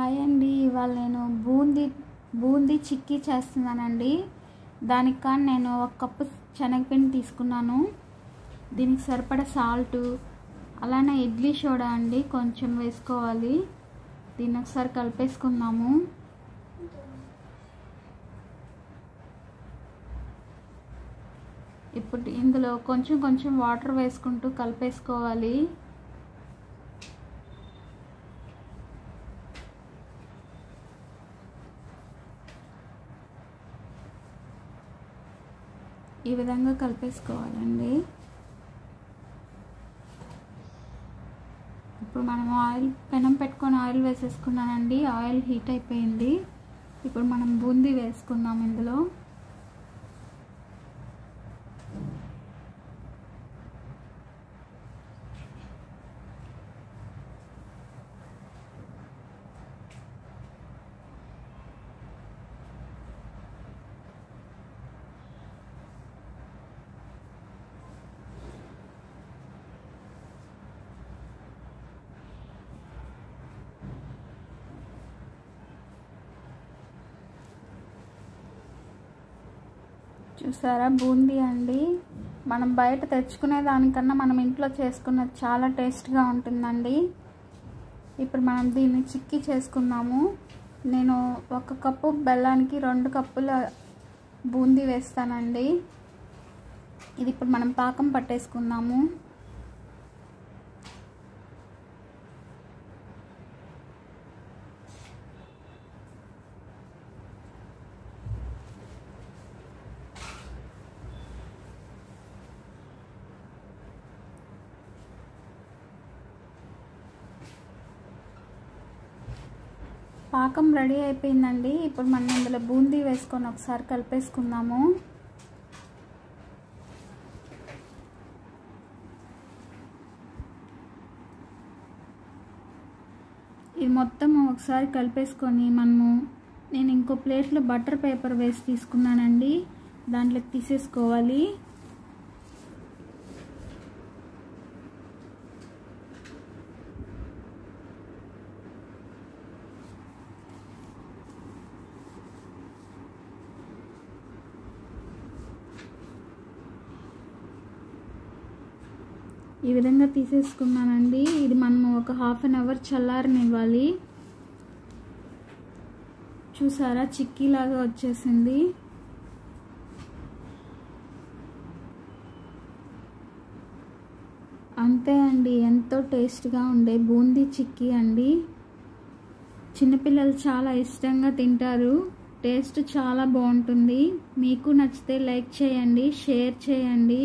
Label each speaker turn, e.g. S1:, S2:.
S1: Hi అండి, ఇవాళ నేను బూందీ చిక్కీ చేస్తున్నానండి. దానికి కానీ నేను 1 కప్పు శనగపిండి తీసుకున్నాను. దీనికి సరిపడా సాల్ట్, అలానే ఇడ్లీ సోడా అండి కొంచెం వేసుకోవాలి. దీన్ని ఒకసారి కలిపేసుకుందాము. ఇప్పుడు ఇందులో కొంచెం వాటర్ వేసుకుంటూ కలిపేసుకోవాలి. ఈ విధంగా కలిపేసుకోవాలండి. ఇప్పుడు మనం పెనం పెట్టుకొని ఆయిల్ వేసేసుకున్నానండి. ఆయిల్ హీట్ అయిపోయింది. ఇప్పుడు మనం బూందీ వేసుకుందాం ఇందులో. చూసారా, బూందీ అండి. మనం బయట తెచ్చుకునే దానికన్నా మనం ఇంట్లో చేసుకున్నది చాలా టేస్ట్గా ఉంటుందండి. ఇప్పుడు మనం దీన్ని చిక్కీ చేసుకుందాము. నేను 1 కప్పు బెల్లానికి 2 కప్పుల బూందీ వేస్తానండి. ఇది ఇప్పుడు మనం పాకం పట్టేసుకుందాము. పాకం రెడీ అయిపోయిందండి. ఇప్పుడు మనం ఇందులో బూందీ వేసుకొని ఒకసారి కలిపేసుకుందాము. ఇది మొత్తం ఒకసారి కలిపేసుకొని నేను ఇంకో ప్లేట్లో బటర్ పేపర్ వేసి తీసుకున్నానండి. దాంట్లోకి తీసేసుకోవాలి. ఈ విధంగా తీసేసుకున్నానండి. ఇది మనము ఒక 1/2 అవర్ చల్లారనివ్వాలి. చూసారా, చిక్కీలాగా వచ్చేసింది. అంతే అండి, ఎంతో టేస్ట్గా ఉండే బూందీ చిక్కీ అండి. చిన్నపిల్లలు చాలా ఇష్టంగా తింటారు. టేస్ట్ చాలా బాగుంటుంది. మీకు నచ్చితే లైక్ చేయండి, షేర్ చేయండి.